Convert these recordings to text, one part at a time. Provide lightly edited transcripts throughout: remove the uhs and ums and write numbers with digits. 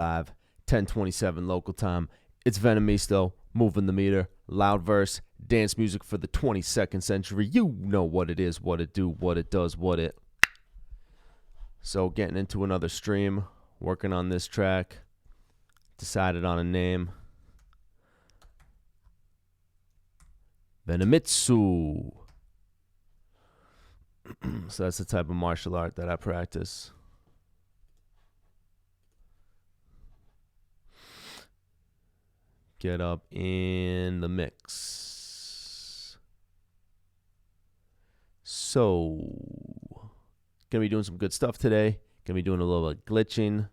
Live, 10:27 local time. It's Venomisto, moving the meter, loud verse, dance music for the 22nd century. You know what it is, what it do, what it does, what it. So getting into another stream, working on this track, decided on a name. Venomisto. So that's the type of martial art that I practice. Get up in the mix. So, gonna be doing some good stuff today. Gonna be doing a little bit of glitching.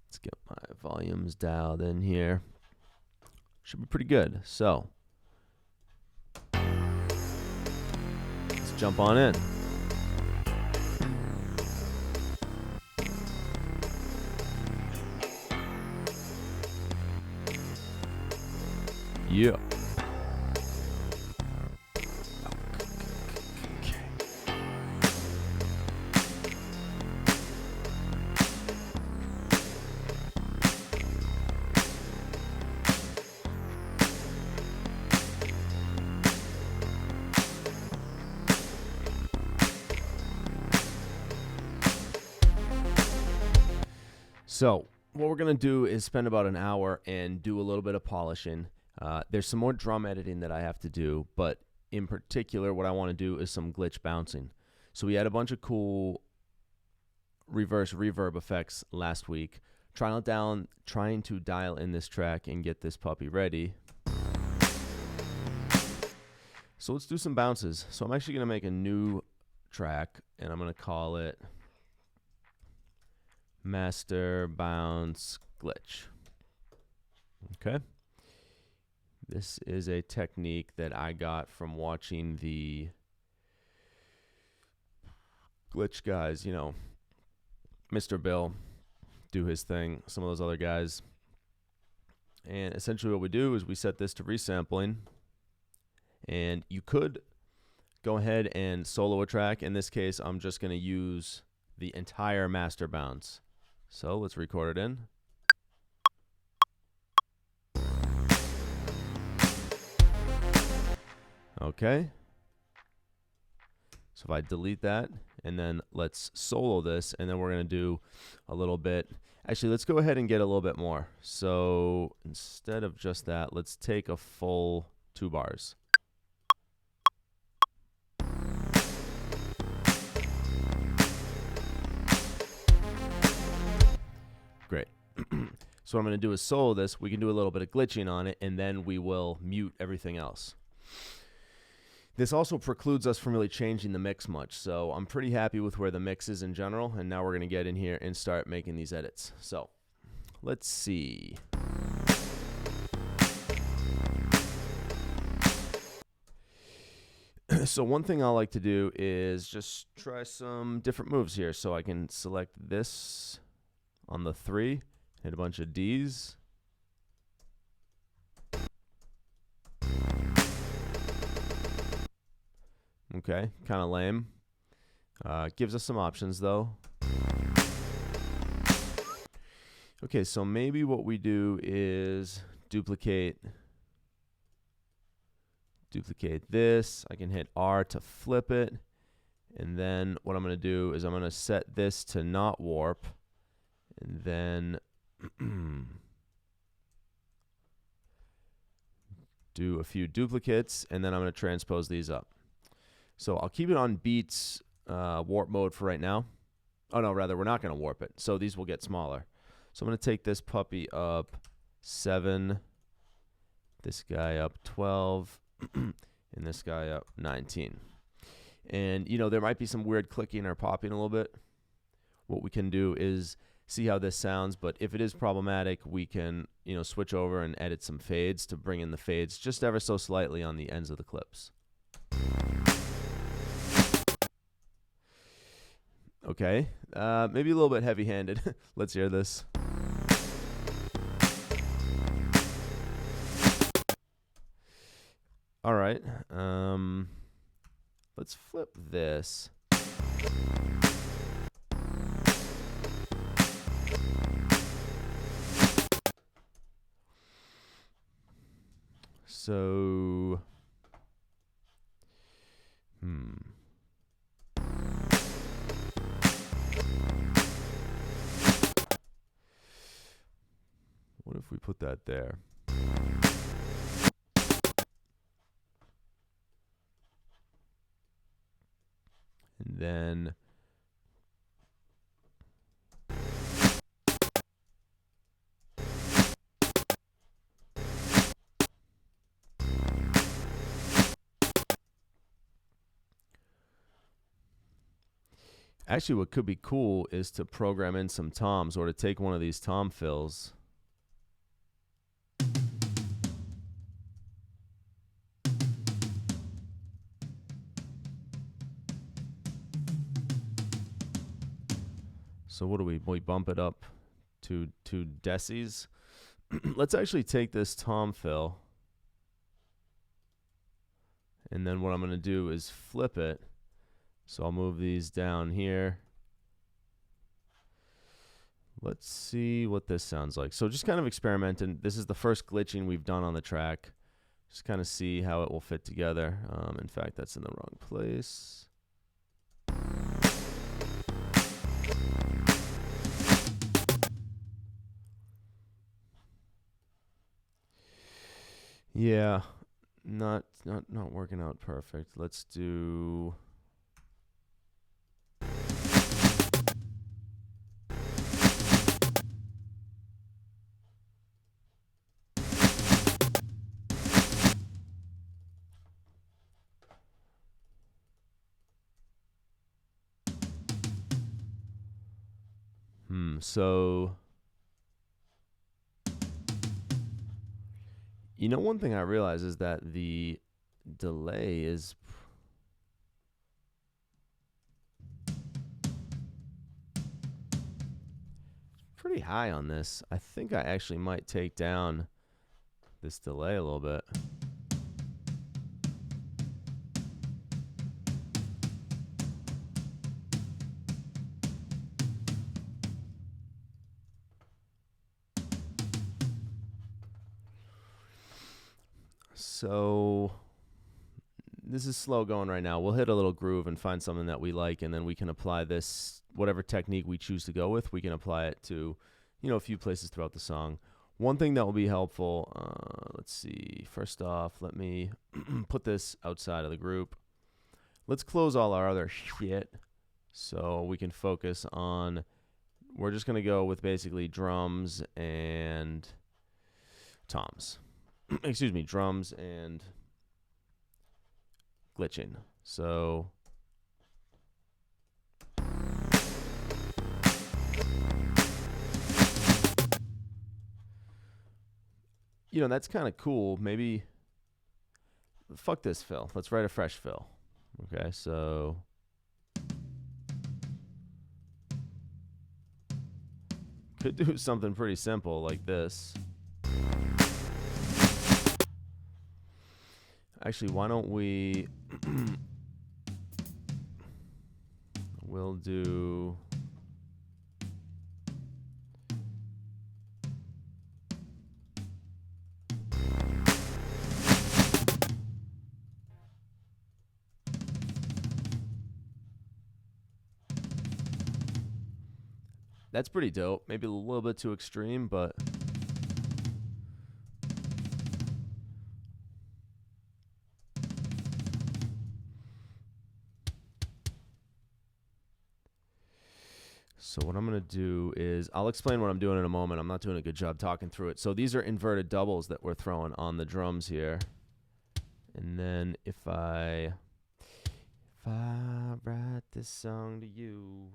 Let's get my volumes dialed in here. Should be pretty good. So, let's jump on in. Yeah. So what we're going to do is spend about an hour and do a little bit of polishing. There's some more drum editing that I have to do, but in particular, what I want to do is some glitch bouncing. So we had a bunch of cool reverse reverb effects last week. Trying to dial in this track and get this puppy ready. So let's do some bounces. So I'm actually going to make a new track, and I'm going to call it Master Bounce Glitch. Okay. This is a technique that I got from watching the glitch guys, you know, Mr. Bill do his thing, some of those other guys. And essentially what we do is we set this to resampling. And you could go ahead and solo a track. In this case, I'm just going to use the entire master bounce. So let's record it in. Okay. So if I delete that, and then let's solo this, and then we're going to do a little bit. Actually, let's go ahead and get a little bit more. So instead of just that, let's take a full 2 bars. Great. So what I'm going to do is solo this. We can do a little bit of glitching on it, and then we will mute everything else. This also precludes us from really changing the mix much, so I'm pretty happy with where the mix is in general, and now we're going to get in here and start making these edits. So, let's see. So one thing I like to do is just try some different moves here. So I can select this on the 3, hit a bunch of Ds. Okay, kind of lame. Gives us some options though. Okay, so maybe what we do is duplicate this. I can hit R to flip it. And then what I'm going to do is I'm going to set this to not warp. And then do a few duplicates. And then I'm going to transpose these up. So I'll keep it on beats warp mode for right now. Oh, no, rather, we're not going to warp it. So these will get smaller. So I'm going to take this puppy up 7, this guy up 12, and this guy up 19. And, you know, there might be some weird clicking or popping a little bit. What we can do is see how this sounds. But if it is problematic, we can, you know, switch over and edit some fades to bring in the fades just ever so slightly on the ends of the clips. Okay, maybe a little bit heavy-handed. Let's hear this. All right, let's flip this. So, what if we put that there? And then actually what could be cool is to program in some toms, or to take one of these tom fills so what do we bump it up to 2 decis. Let's actually take this tom fill, and then what I'm going to do is flip it. So I'll move these down here. Let's see what this sounds like. So just kind of experimenting. This is the first glitching we've done on the track. Just kind of see how it will fit together. In fact, that's in the wrong place. Yeah, not working out perfect. Let's do. So, you know, one thing I realize is that the delay is pretty high on this. I think I actually might take down this delay a little bit. So this is slow going right now. We'll hit a little groove and find something that we like, and then we can apply this, whatever technique we choose to go with, we can apply it to, you know, a few places throughout the song. One thing that will be helpful, let's see, first off, let me put this outside of the group. Let's close all our other shit so we can focus on, we're just going to go with basically drums and toms. Excuse me, drums and glitching. So you know, that's kind of cool. Maybe fuck this fill. Let's write a fresh fill. Okay, so could do something pretty simple like this. Actually, why don't we we'll do that's pretty dope. Maybe a little bit too extreme, but so what I'm going to do is, I'll explain what I'm doing in a moment. I'm not doing a good job talking through it. So these are inverted doubles that we're throwing on the drums here. And then if I write this song to you.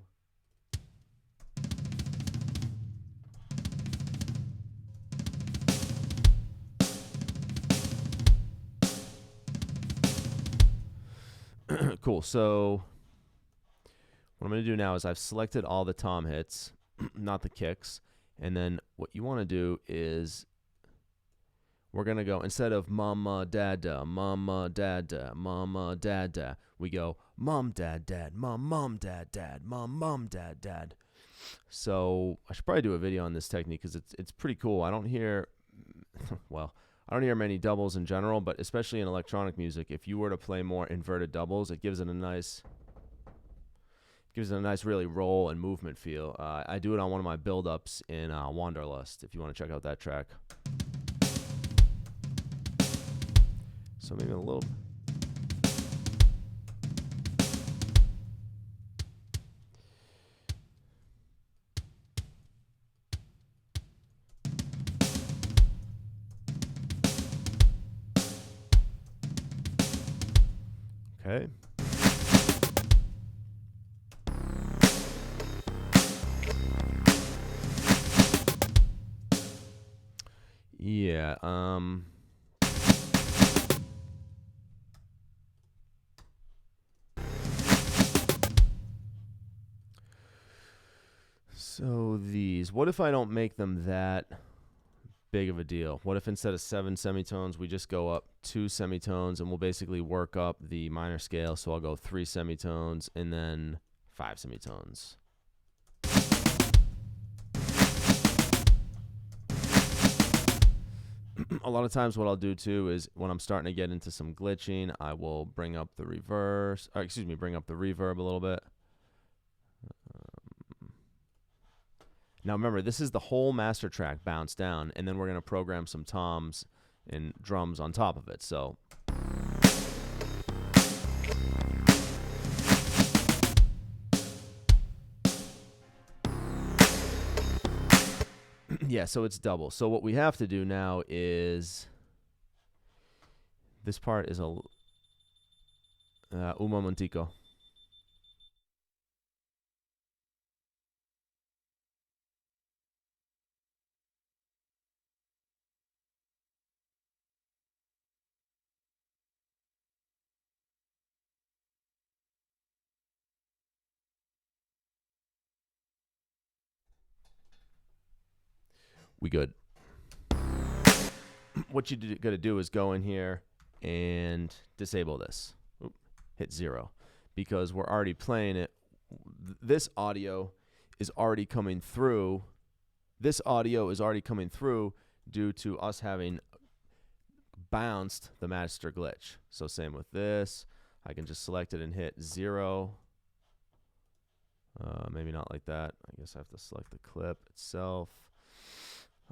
Cool. So what I'm going to do now is I've selected all the tom hits, not the kicks. And then what you want to do is we're going to go, instead of mama, dada, mama, dada, mama, dada, we go mom, dad, dad, mom, dad, dad, mom, dad, dad. So I should probably do a video on this technique because it's pretty cool. I don't hear, well, I don't hear many doubles in general, but especially in electronic music, if you were to play more inverted doubles, it gives it a nice really roll and movement feel. I do it on one of my build-ups in Wanderlust, if you want to check out that track. So maybe a little... Okay. Yeah, so these, what if I don't make them that big of a deal? What if instead of 7 semitones, we just go up 2 semitones and we'll basically work up the minor scale? So I'll go 3 semitones and then 5 semitones. A lot of times what I'll do too is when I'm starting to get into some glitching, I will bring up the reverse, or excuse me, bring up the reverb a little bit. Now remember, this is the whole master track bounced down, and then we're going to program some toms and drums on top of it. So yeah, so it's double. So what we have to do now is, this part is a un momentico. We good. What you got to do is go in here and disable this. Oop, hit 0, because we're already playing it. This audio is already coming through. This audio is already coming through due to us having bounced the master glitch. So same with this. I can just select it and hit 0. Maybe not like that. I guess I have to select the clip itself.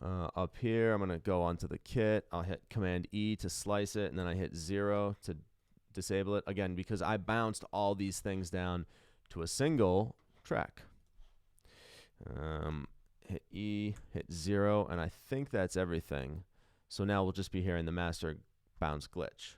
Up here, I'm going to go onto the kit. I'll hit Command E to slice it, and then I hit 0 to disable it. Again, because I bounced all these things down to a single track. Hit E, hit 0, and I think that's everything. So now we'll just be hearing the master bounce glitch.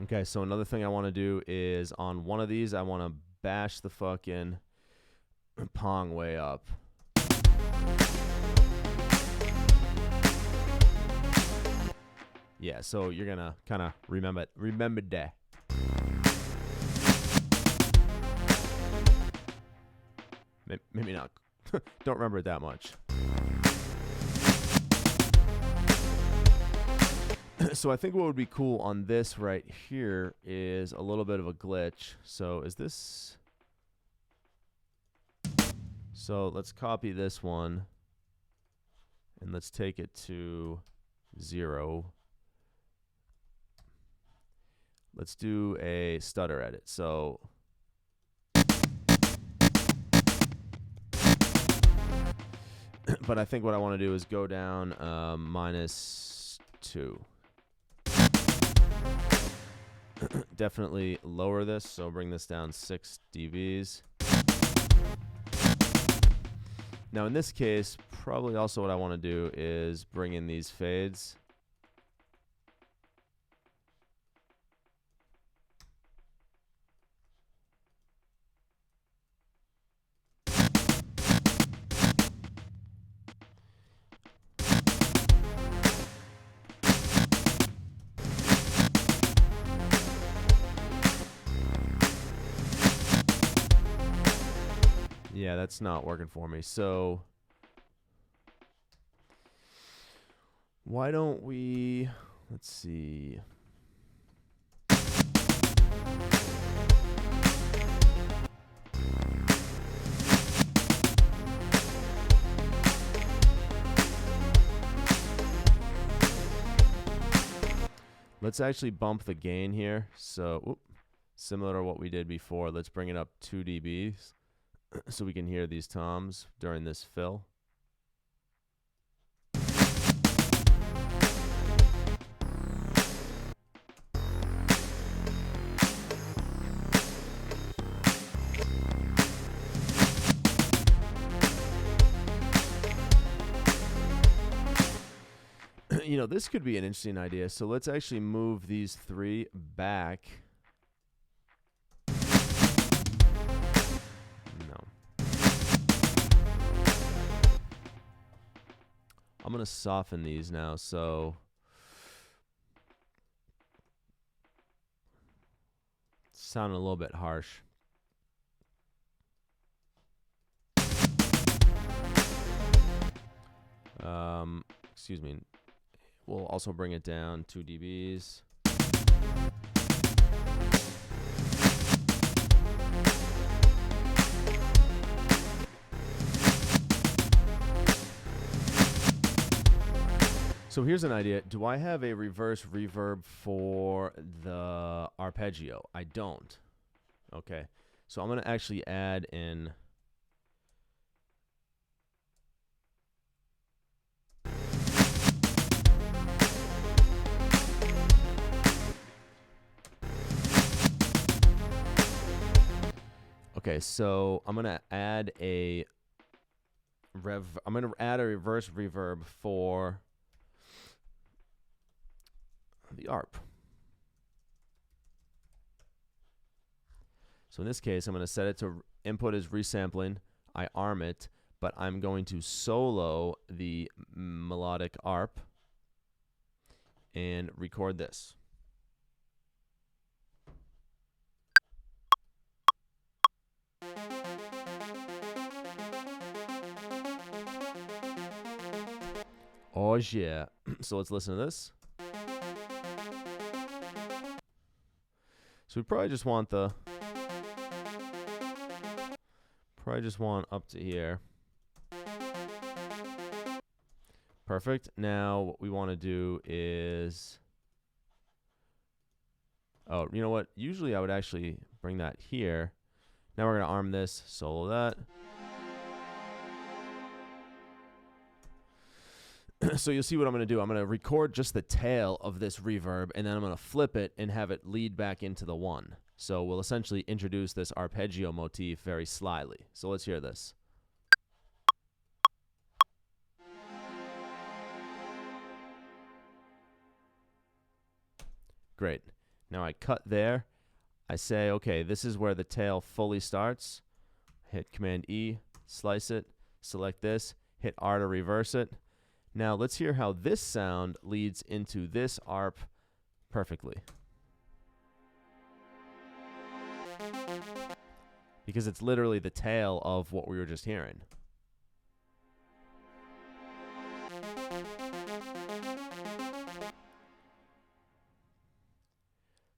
Okay, so another thing I want to do is on one of these, I want to bash the fucking Pong way up. Yeah, so you're going to kind of remember that. Maybe not. Don't remember it that much. So I think what would be cool on this right here is a little bit of a glitch. So is this... So let's copy this one and let's take it to 0. Let's do a stutter edit. So but I think what I want to do is go down -2. Definitely lower this, so bring this down 6 dBs. Now in this case, probably also what I want to do is bring in these fades. Yeah, that's not working for me. So why don't we, Let's see. Let's actually bump the gain here. So, similar to what we did before, let's bring it up 2 dBs so we can hear these toms during this fill. You know, this could be an interesting idea. So let's actually move these 3 back. No. I'm going to soften these now. So sound a little bit harsh. Excuse me. We'll also bring it down 2 dBs. So here's an idea. Do I have a reverse reverb for the arpeggio? I don't. Okay. So I'm going to actually add in Okay, so I'm gonna add a reverse reverb for the ARP. So in this case, I'm gonna set it to input is resampling. I arm it, but I'm going to solo the melodic ARP and record this. Oh yeah. So let's listen to this. So we probably just want up to here. Perfect. Now what we want to do is, oh, you know what? Usually I would actually bring that here. Now we're going to arm this, solo that. So you'll see what I'm going to do. I'm going to record just the tail of this reverb, and then I'm going to flip it and have it lead back into the 1. So we'll essentially introduce this arpeggio motif very slyly. So let's hear this. Great. Now I cut there. I say, okay, this is where the tail fully starts. Hit Command E, slice it, select this, hit R to reverse it. Now let's hear how this sound leads into this ARP perfectly. Because it's literally the tail of what we were just hearing.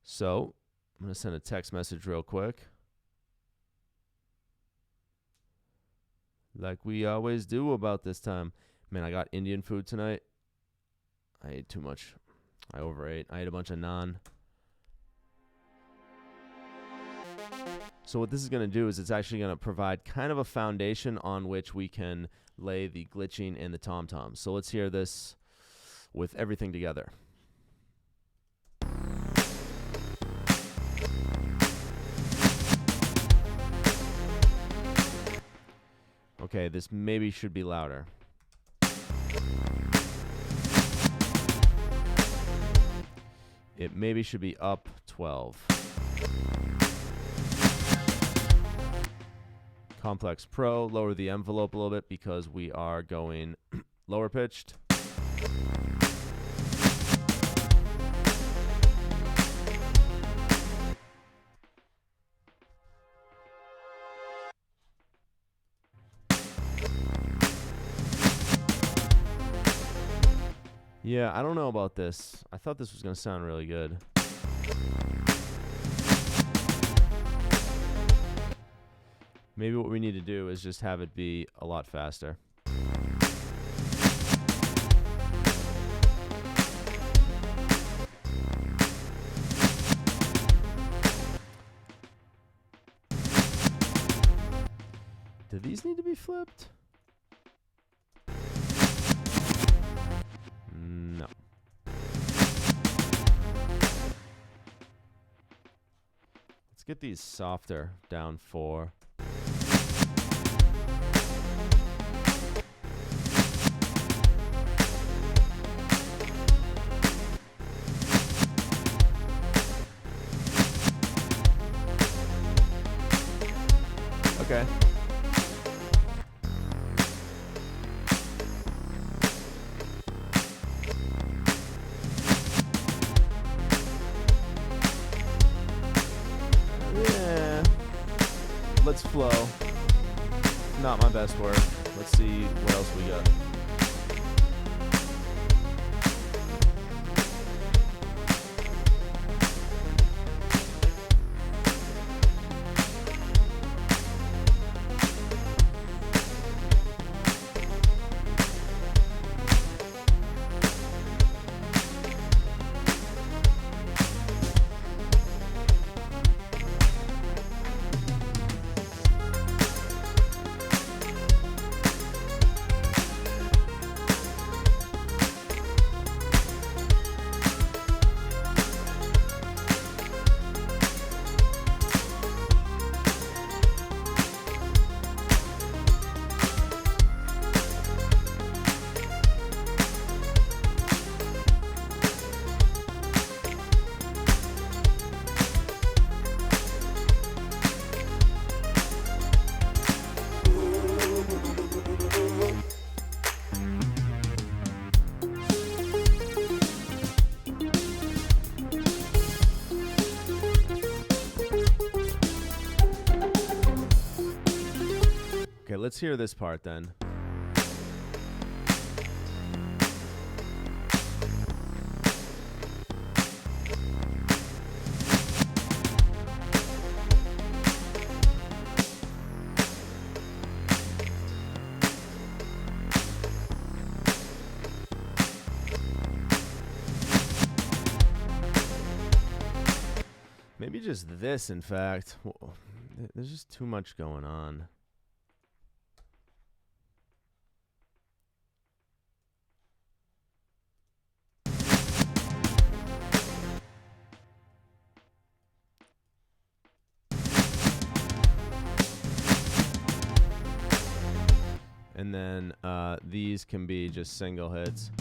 So I'm going to send a text message real quick. Like we always do about this time. Man, I got Indian food tonight. I ate too much. I overate. I ate a bunch of naan. So what this is going to do is it's actually going to provide kind of a foundation on which we can lay the glitching and the tom-toms. So let's hear this with everything together. Okay, this maybe should be louder. It maybe should be up 12. Complex Pro, lower the envelope a little bit because we are going lower pitched. Yeah, I don't know about this. I thought this was going to sound really good. Maybe what we need to do is just have it be a lot faster. Do these need to be flipped? No. Let's get these softer, down 4. Okay. Yeah. Let's flow. Not my best work. Let's see what else we got. Okay, let's hear this part then. Maybe just this, in fact. There's just too much going on. And then these can be just single hits.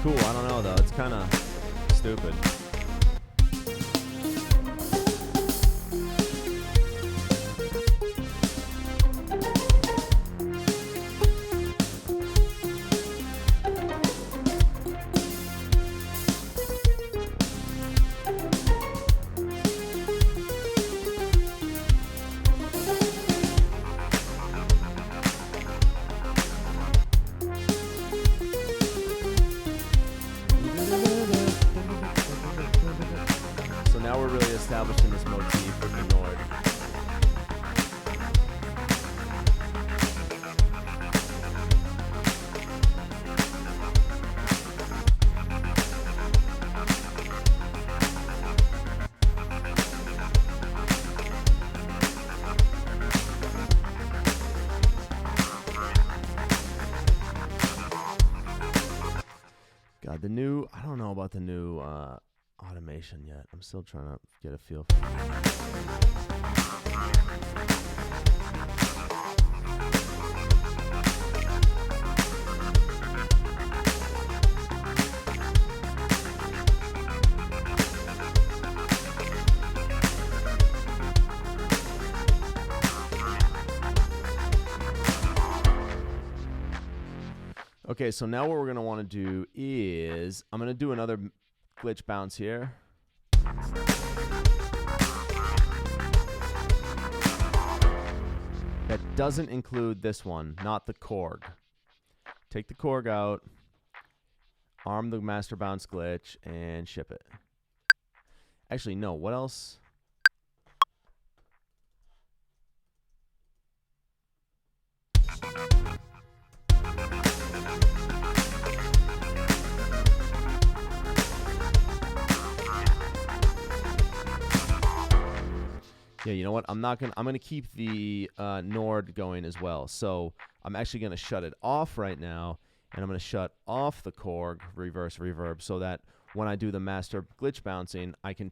Cool, I don't know though, it's kind of stupid. the new, I don't know about the new automation yet. I'm still trying to get a feel for it. Okay, so now what we're going to want to do is I'm going to do another glitch bounce here. That doesn't include this one, not the Korg. Take the Korg out, arm the master bounce glitch, and ship it. Actually, no, what else? Yeah, you know what? I'm gonna keep the Nord going as well. So I'm actually gonna shut it off right now, and I'm gonna shut off the Korg reverse reverb so that when I do the master glitch bouncing, I can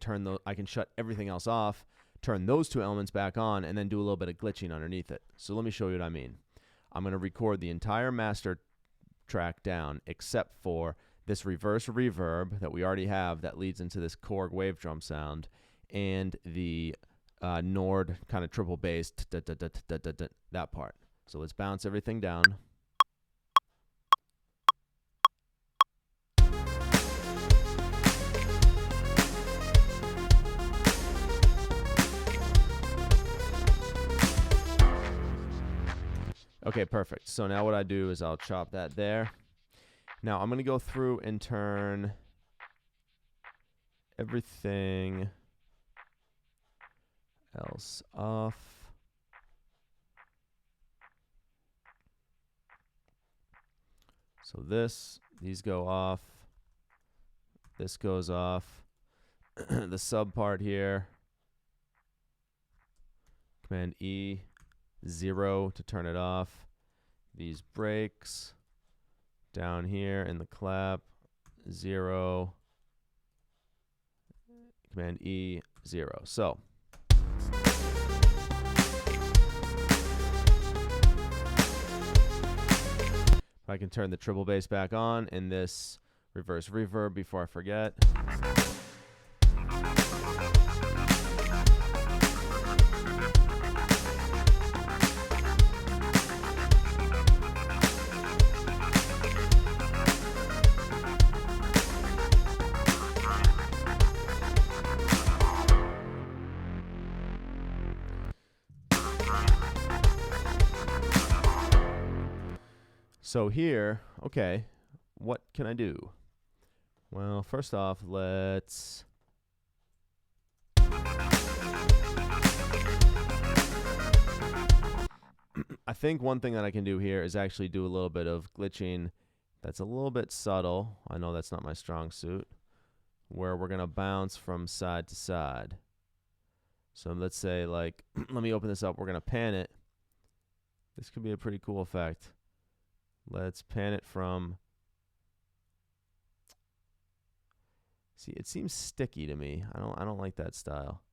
shut everything else off, turn those two elements back on, and then do a little bit of glitching underneath it. So let me show you what I mean. I'm gonna record the entire master track down except for this reverse reverb that we already have that leads into this Korg wave drum sound, and the Nord kind of triple bass, that part. So let's bounce everything down. Okay, perfect. So now what I do is I'll chop that there. Now I'm going to go through and turn everything else off. So these go off. This goes off. The sub part here. Command E, 0 to turn it off. These breaks down here in the clap, 0. Command E, 0. So I can turn the triple bass back on in this reverse reverb before I forget. So here, okay, what can I do? Well, first off, let's... I think one thing that I can do here is actually do a little bit of glitching that's a little bit subtle. I know that's not my strong suit. Where we're going to bounce from side to side. So let's say, like, let me open this up. We're going to pan it. This could be a pretty cool effect. Let's pan it from... See, it seems sticky to me. I don't like that style.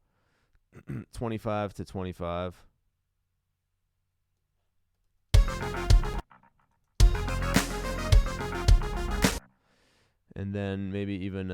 25 to 25. And then maybe even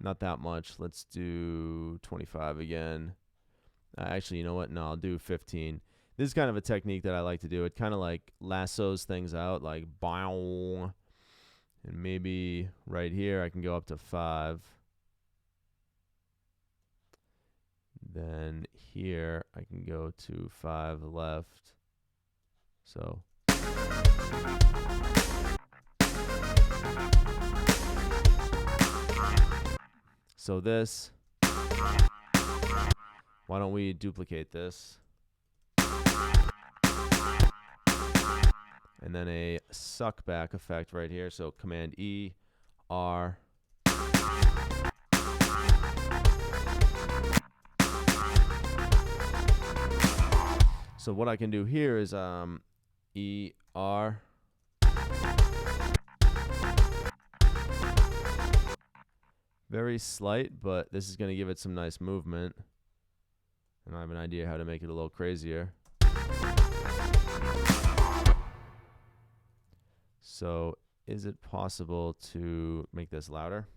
not that much. Let's do 25 again. Actually, you know what? No, I'll do 15. This is kind of a technique that I like to do. It kind of like lassos things out, like bow. And maybe right here I can go up to 5. Then here I can go to 5 left. So this, why don't we duplicate this? and then a suck back effect right here. So Command E, R. So what I can do here is E, R. Very slight, but this is going to give it some nice movement. And I have an idea how to make it a little crazier. So is it possible to make this louder?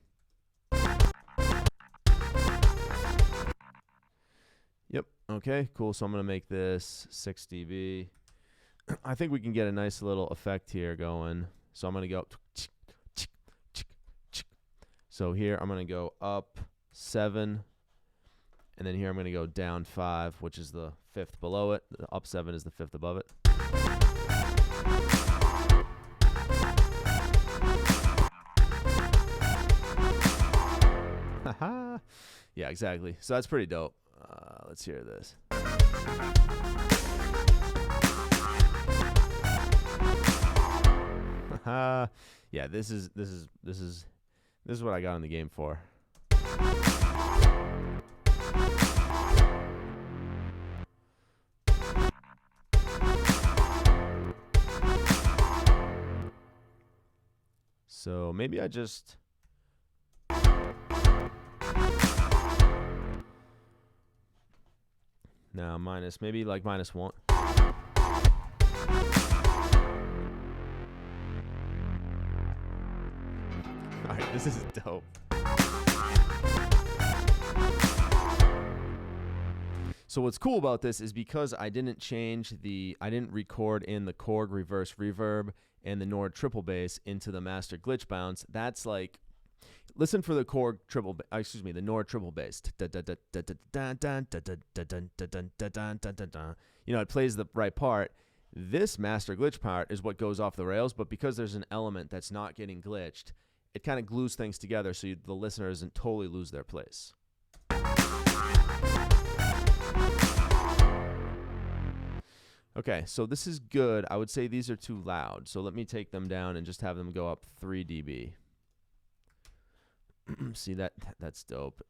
Yep. Okay, cool. So I'm going to make this 6 dB. I think we can get a nice little effect here going. So I'm going to go. So here I'm going to go up 7. And then here I'm going to go down 5, which is the 5th below it. The up 7 is the 5th above it. Haha. Yeah, exactly. So that's pretty dope. Let's hear this. Haha. Yeah, this is what I got in the game for. So maybe I just now minus, maybe like -1. Alright, this is dope. So what's cool about this is because I didn't record in the Korg reverse reverb and the Nord triple bass into the master glitch bounce. That's like, listen for the Korg the Nord triple bass. You know, it plays the right part. This master glitch part is what goes off the rails, but because there's an element that's not getting glitched, it kind of glues things together so the listener doesn't totally lose their place. Okay, so this is good. I would say these are too loud. So let me take them down and just have them go up 3 dB. See, that's dope.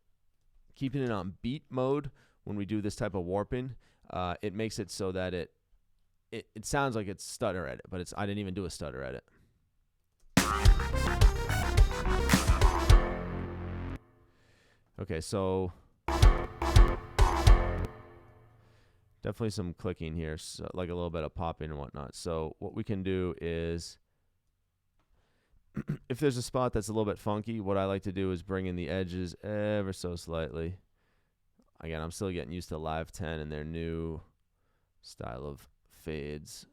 Keeping it on beat mode when we do this type of warping, it makes it so that it sounds like it's stutter edit, but I didn't even do a stutter edit. Okay, so definitely some clicking here, so like a little bit of popping and whatnot. So what we can do is, if there's a spot that's a little bit funky, what I like to do is bring in the edges ever so slightly. Again, I'm still getting used to Live 10 and their new style of fades.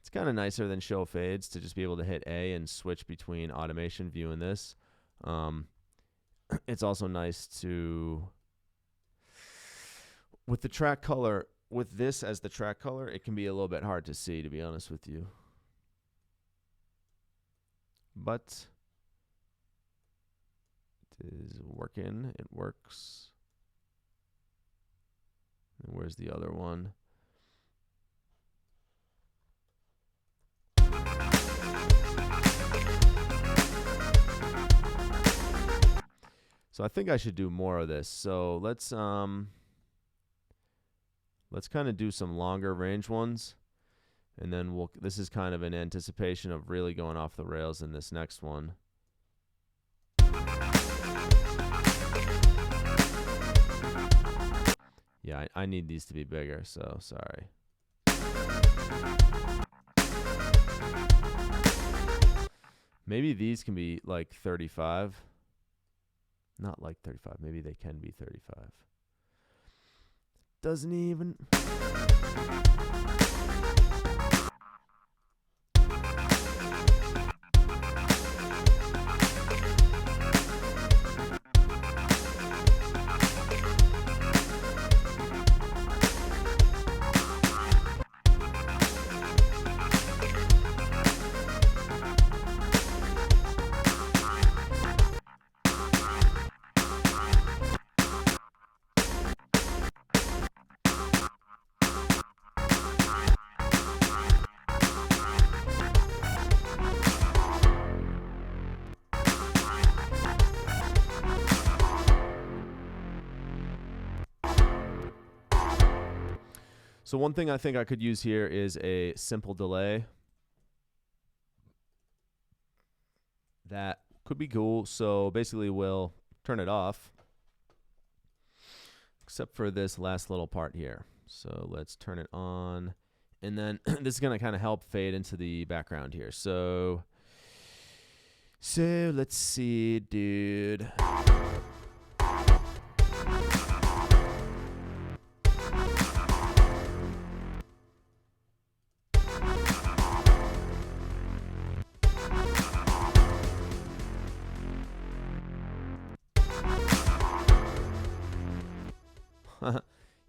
It's kind of nicer than show fades to just be able to hit A and switch between automation view and this. It's also nice to, with the track color, with this as the track color, it can be a little bit hard to see, to be honest with you. But it is working. It works. And where's the other one? So I think I should do more of this. So let's kind of do some longer range ones, and then this is kind of an anticipation of really going off the rails in this next one. Yeah, I need these to be bigger, so sorry. Maybe these can be like 35. Not like 35. Maybe they can be 35. Doesn't even. So one thing I think I could use here is a simple delay. That could be cool. So basically we'll turn it off, except for this last little part here. So let's turn it on. And then this is going to kind of help fade into the background here. So let's see, dude.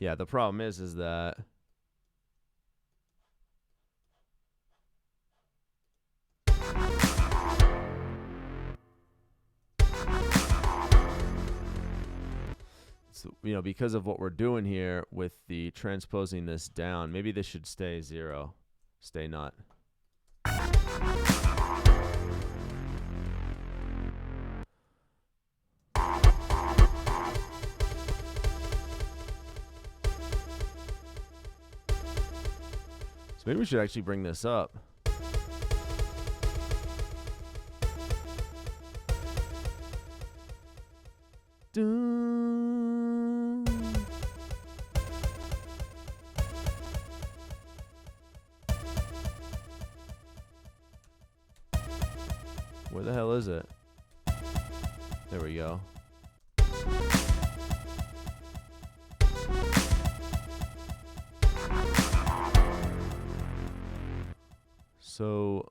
Yeah, the problem is that so, you know, because of what we're doing here with the transposing this down, maybe this should stay 0, stay not. So maybe we should actually bring this up. Dun. Where the hell is it? There we go. So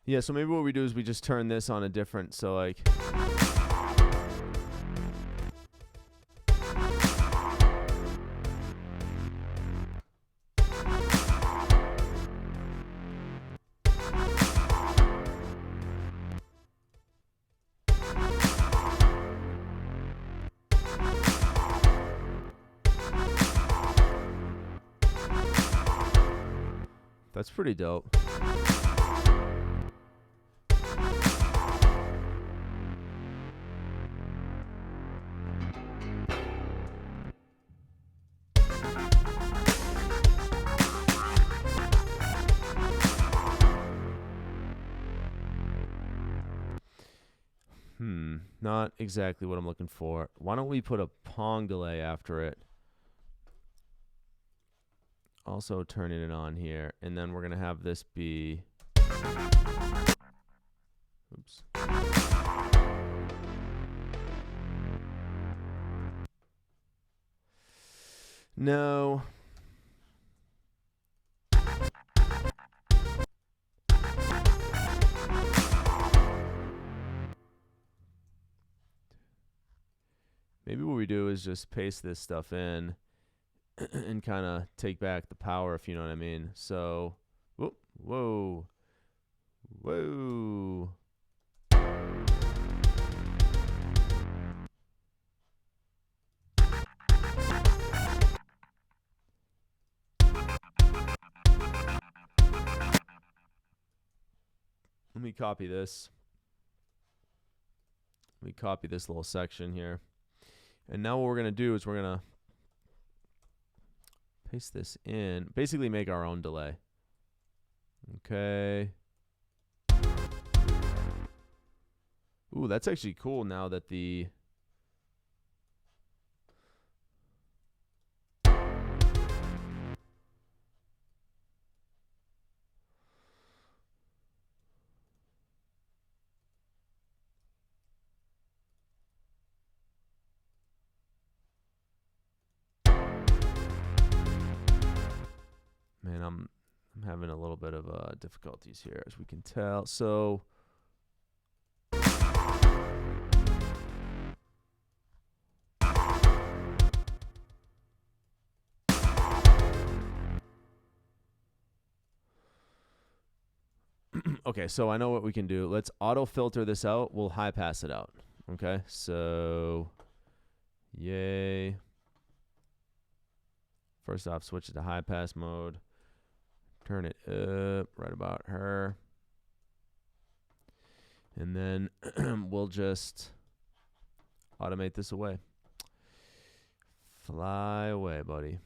yeah, so maybe what we do is we just turn this on a different, so like that's pretty dope. Not exactly what I'm looking for. Why don't we put a Pong delay after it? Also turning it on here, and then we're gonna have this be, oops. No. Maybe what we do is just paste this stuff in and kind of take back the power, if you know what I mean. So, whoa, whoa, whoa. Let me copy this. Let me copy this little section here. And now what we're going to do is we're going to paste this in, basically make our own delay. Okay. Ooh, that's actually cool now that the man, I'm having a little bit of difficulties here, as we can tell. So okay, so I know what we can do. Let's auto filter this out. We'll high pass it out. Okay, so yay. First off, switch it to high pass mode. Turn it up right about her. And then we'll just automate this away. Fly away, buddy.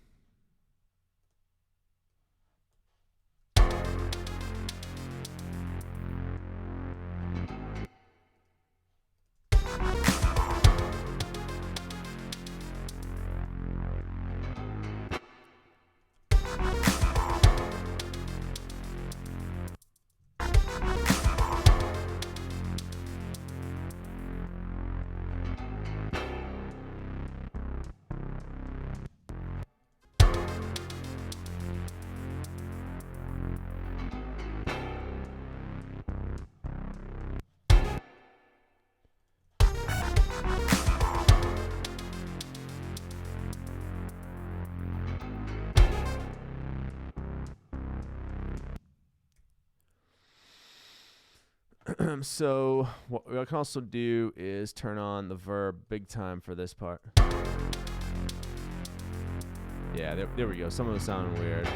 So what we can also do is turn on the verb big time for this part. Yeah, there we go. Some of them sound weird.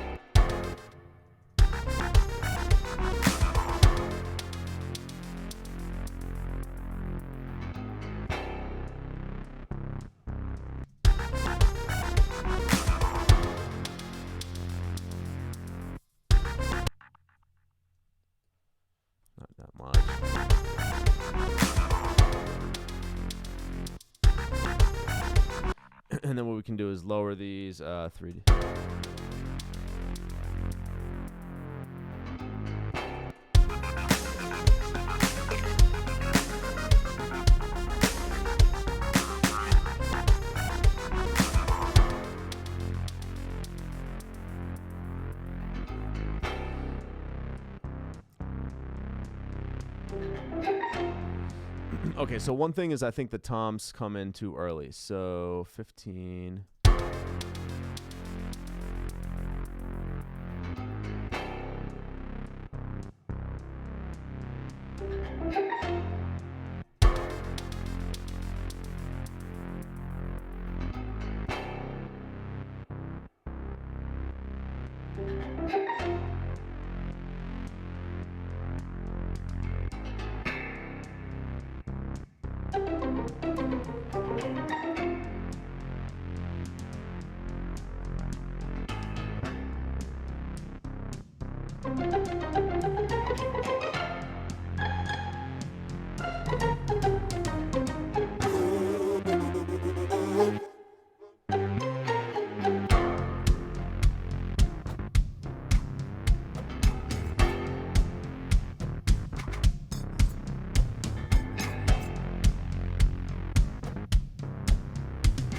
Not that much. And then what we can do is lower these 3D. Okay, so one thing is I think the toms come in too early. So 15.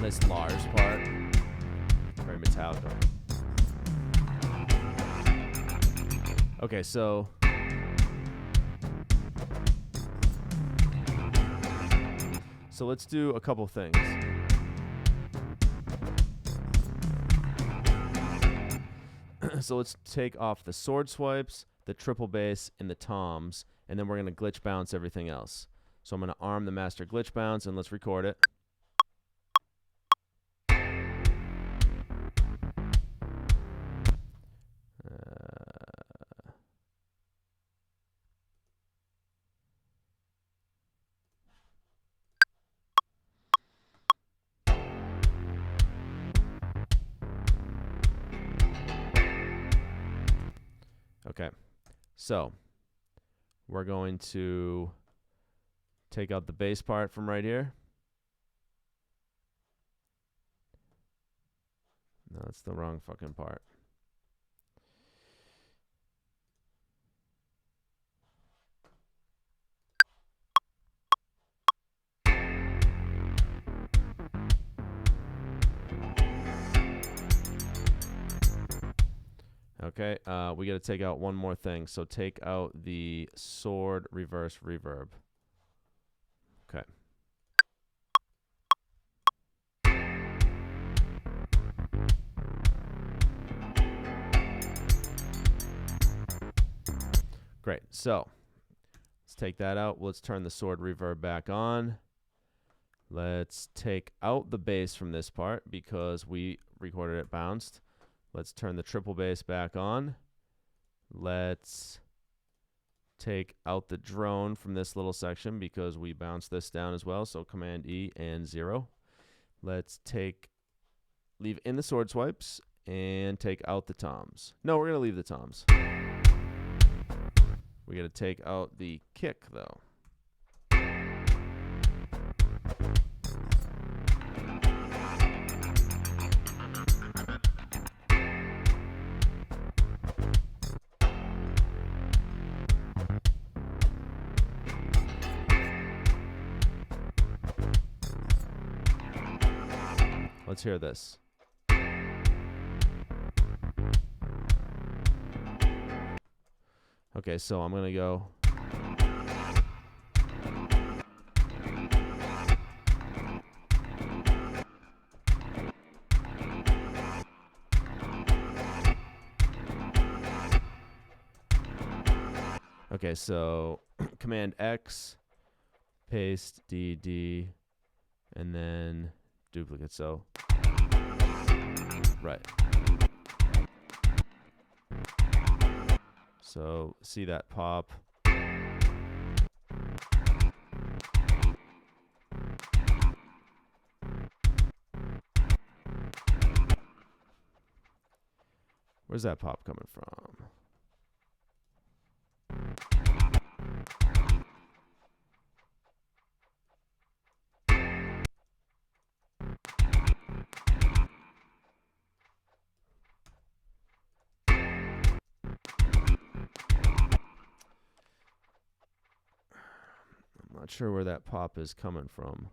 This Lars part, very metallic. Okay, so let's do a couple things. So let's take off the sword swipes, the triple bass, and the toms, and then we're going to glitch bounce everything else. So I'm going to arm the master glitch bounce, and let's record it. Okay, so we're going to take out the bass part from right here. No, that's the wrong fucking part. Okay, we got to take out one more thing. So take out the sword reverse reverb. Okay. Great. So let's take that out. Let's turn the sword reverb back on. Let's take out the bass from this part because we recorded it bounced. Let's turn the triple bass back on. Let's take out the drone from this little section because we bounced this down as well. So Command E and 0. Let's leave in the sword swipes and take out the toms. No, we're going to leave the toms. We're going to take out the kick though. Let's hear this. Okay, so I'm going to go. Okay, so Command X, paste DD, and then duplicate. So, right. So, see that pop. Where's that pop coming from? I'm not sure where that pop is coming from.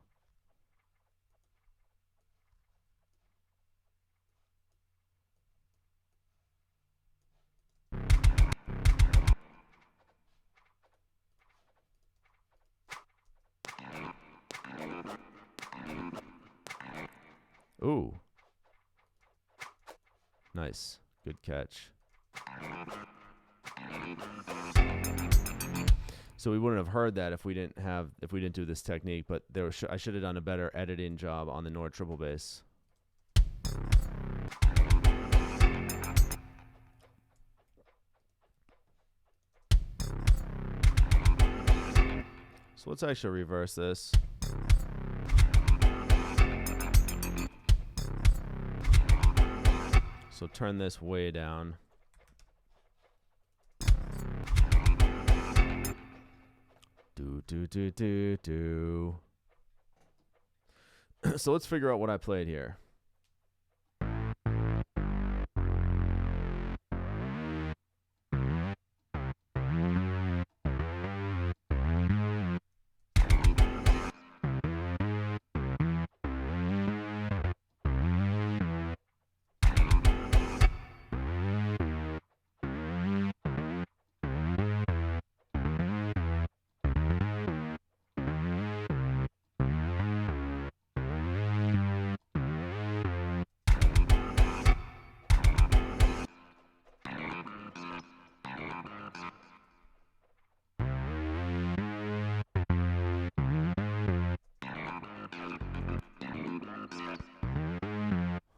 Ooh. Nice. Good catch. So we wouldn't have heard that if we didn't do this technique, but I should have done a better editing job on the Nord triple bass. So let's actually reverse this. So turn this way down. Do. So let's figure out what I played here.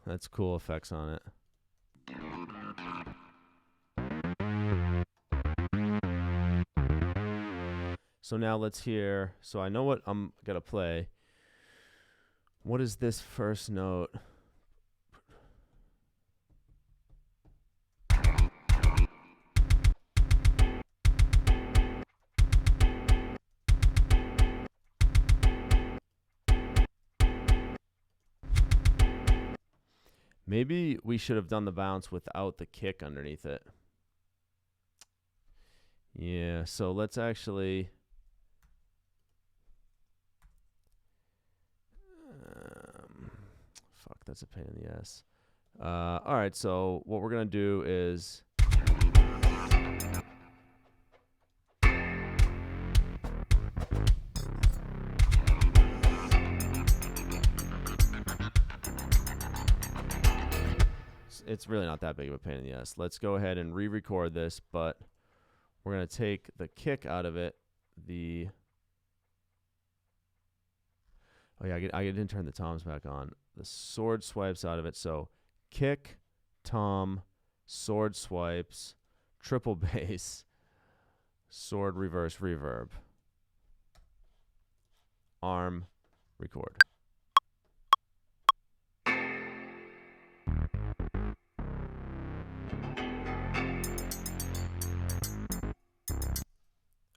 That's cool effects on it. So now let's hear. So I know what I'm going to play. What is this first note? Maybe we should have done the bounce without the kick underneath it. Yeah, so let's actually... fuck, that's a pain in the ass. All right, so what we're going to do is... It's really not that big of a pain in the ass. Let's go ahead and re-record this, but we're going to take the kick out of it. Oh yeah, I didn't turn the toms back on. The sword swipes out of it. So kick, tom, sword swipes, triple bass, sword reverse reverb, arm, record.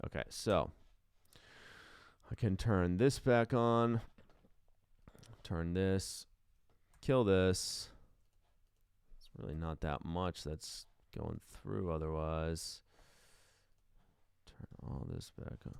Okay, so I can turn this back on, turn this, kill this. It's really not that much that's going through otherwise. Turn all this back on.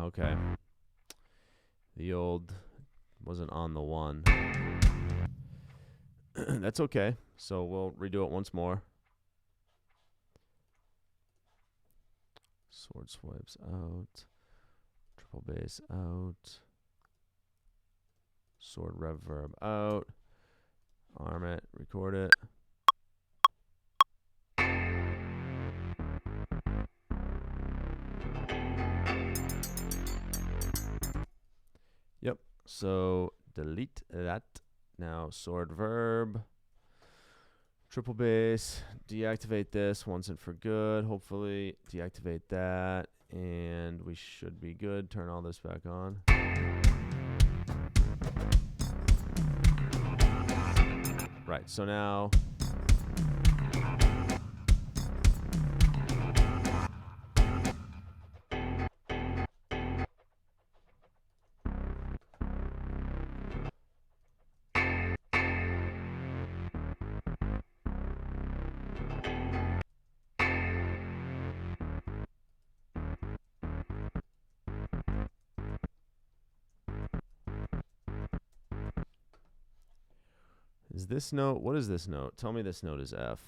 Okay. The old wasn't on the one. That's okay. So we'll redo it once more. Sword swipes out. Triple bass out. Sword reverb out. Arm it. Record it. Yep. So delete that. Now sword verb. Triple bass. Deactivate this once and for good. Hopefully deactivate that. And we should be good. Turn all this back on. Right. So now... Is this note? What is this note? Tell me this note is F.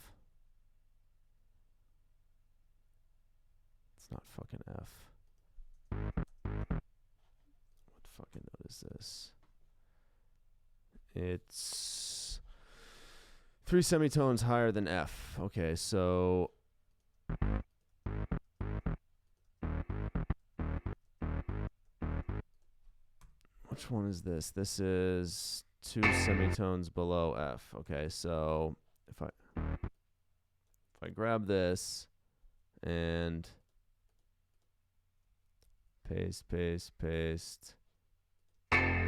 It's not fucking F. What fucking note is this? It's 3 semitones higher than F. Okay, so... Which one is this? This is 2 semitones below F. Okay, so if I grab this and paste, paste, paste. No,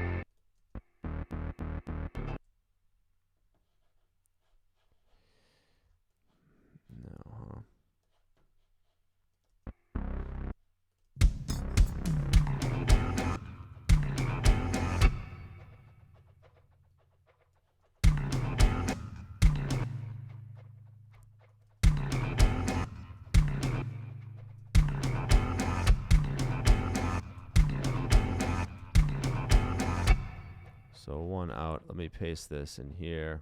huh? So one out. Let me paste this in here.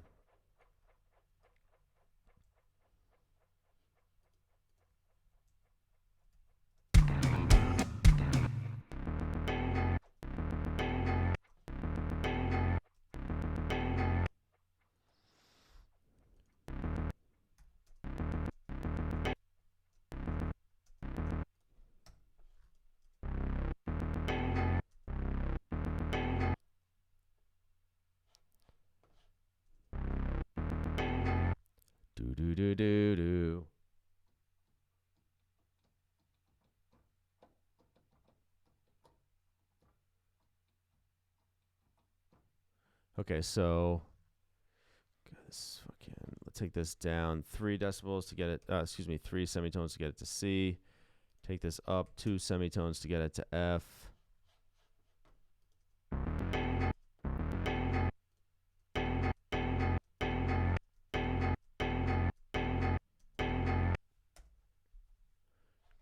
Do do do do do. Okay, so let's take this down 3 decibels to get it. 3 semitones to get it to C. Take this up 2 semitones to get it to F.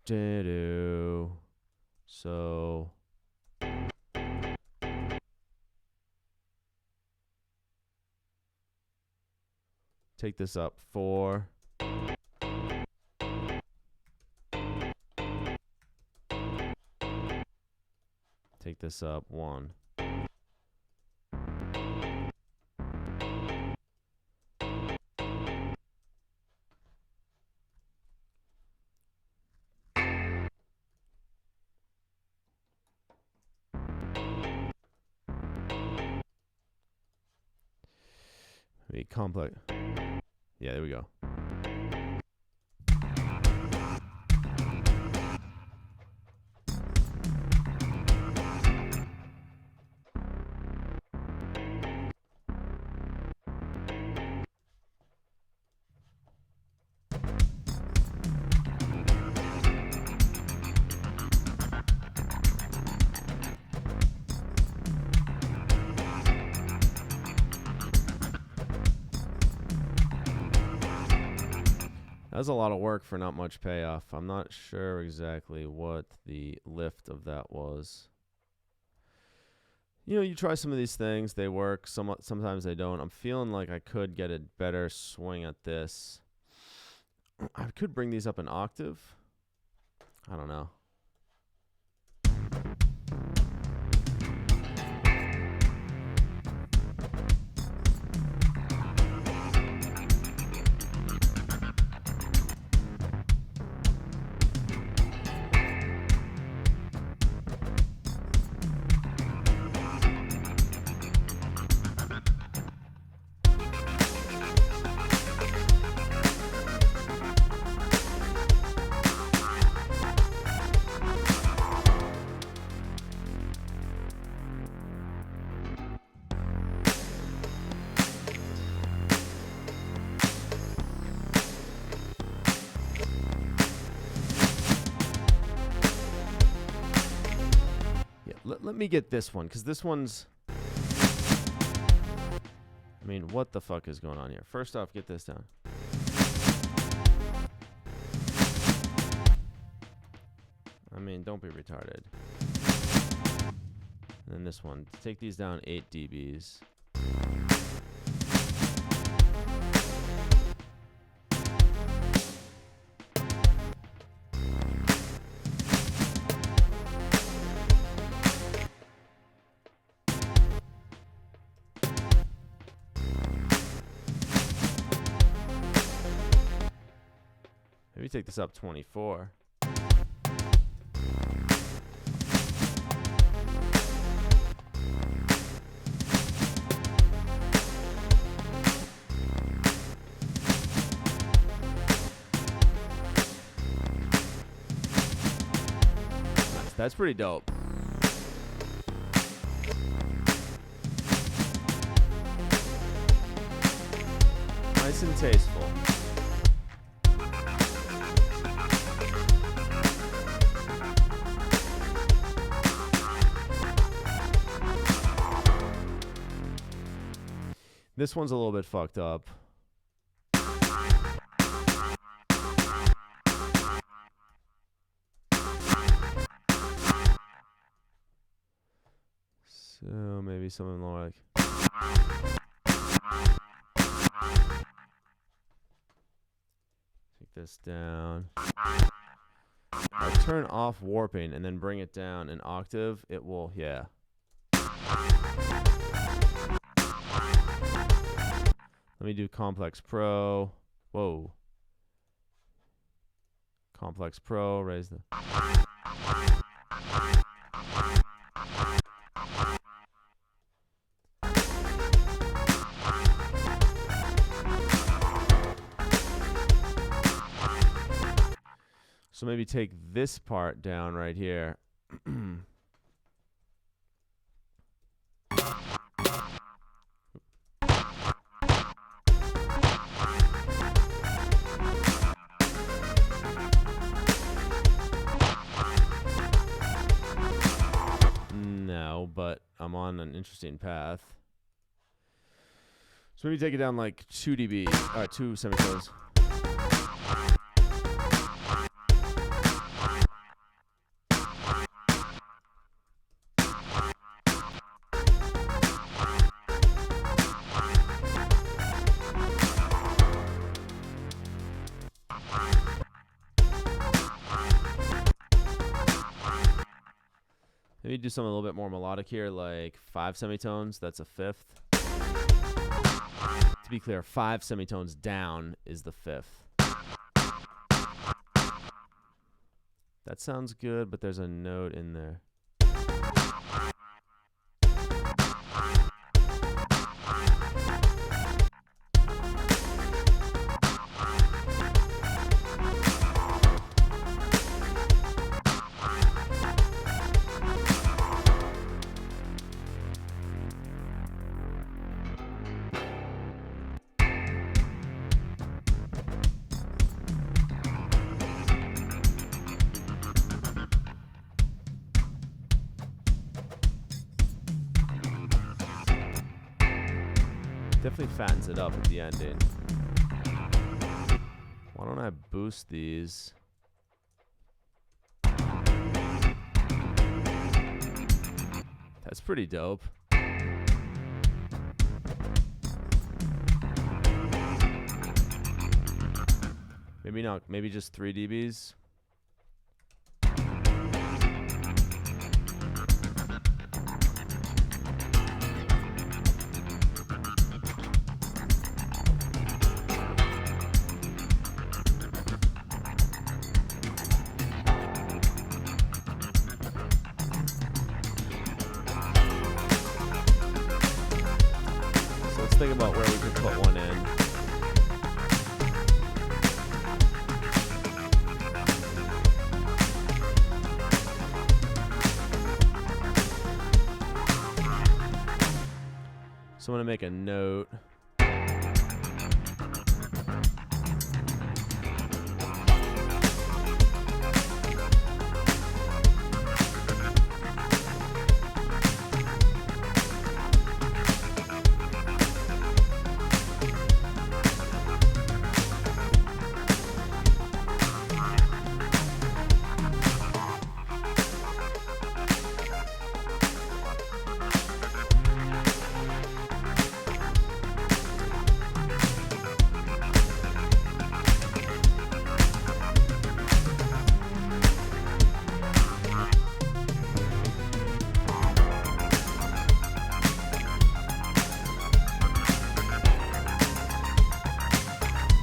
Do. So Take this up 4. Take this up 1. Maybe complex. Yeah, there we go. That's a lot of work for not much payoff. I'm not sure exactly what the lift of that was. You know, you try some of these things, they work. Sometimes they don't. I'm feeling like I could get a better swing at this. I could bring these up an octave. I don't know. Let me get this one, because this one's... I mean, what the fuck is going on here? First off, get this down. I mean, don't be retarded. And then this one. Take these down 8 dBs. Maybe take this up 24. That's pretty dope. Nice and tasteful. This one's a little bit fucked up. So maybe something more like... Take this down. If I turn off warping and then bring it down an octave, it will, yeah. Let me do Complex Pro. Whoa. Complex Pro, raise the... So maybe take this part down right here. No, but I'm on an interesting path. So maybe take it down like 2 dB, 2 semitones. Maybe do something a little bit more melodic here, like 5 semitones. That's a fifth. To be clear, 5 semitones down is the fifth. That sounds good, but there's a note in there. Definitely fattens it up at the ending. Why don't I boost these? That's pretty dope. Maybe not, maybe just 3 dBs. Think about where we could put one in. So I'm going to make a note.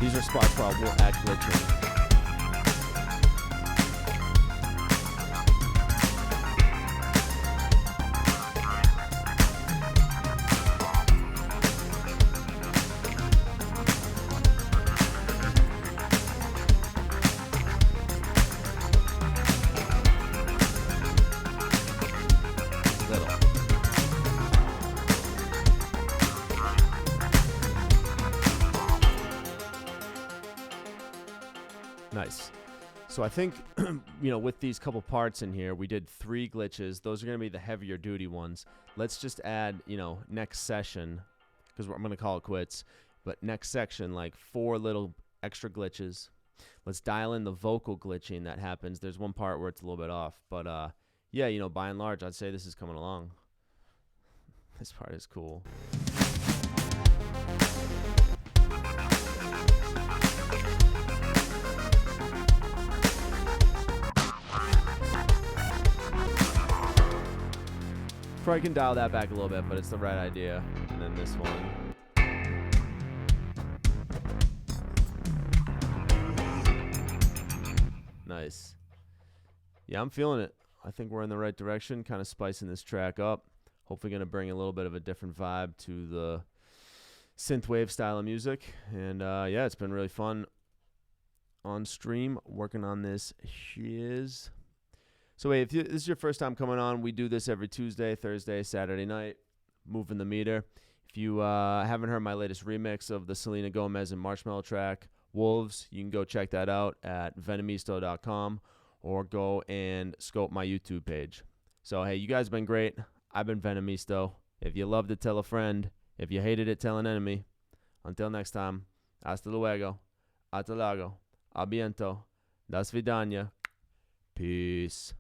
These are spots where I will add glitching. Nice. So I think, with these couple parts in here, we did 3 glitches. Those are going to be the heavier duty ones. Let's just add, next session, because I'm going to call it quits. But next section, like 4 little extra glitches. Let's dial in the vocal glitching that happens. There's one part where it's a little bit off. But, by and large, I'd say this is coming along. This part is cool. Probably can dial that back a little bit, but it's the right idea. And then this one. Nice. Yeah, I'm feeling it. I think we're in the right direction, kind of spicing this track up. Hopefully going to bring a little bit of a different vibe to the synthwave style of music. And it's been really fun on stream working on this shiz. So if this is your first time coming on, we do this every Tuesday, Thursday, Saturday night, moving the meter. If you haven't heard my latest remix of the Selena Gomez and Marshmello track, Wolves, you can go check that out at venomisto.com or go and scope my YouTube page. So, hey, you guys have been great. I've been Venomisto. If you loved it, tell a friend. If you hated it, tell an enemy. Until next time, hasta luego, hasta luego, a biento, das vidania, peace.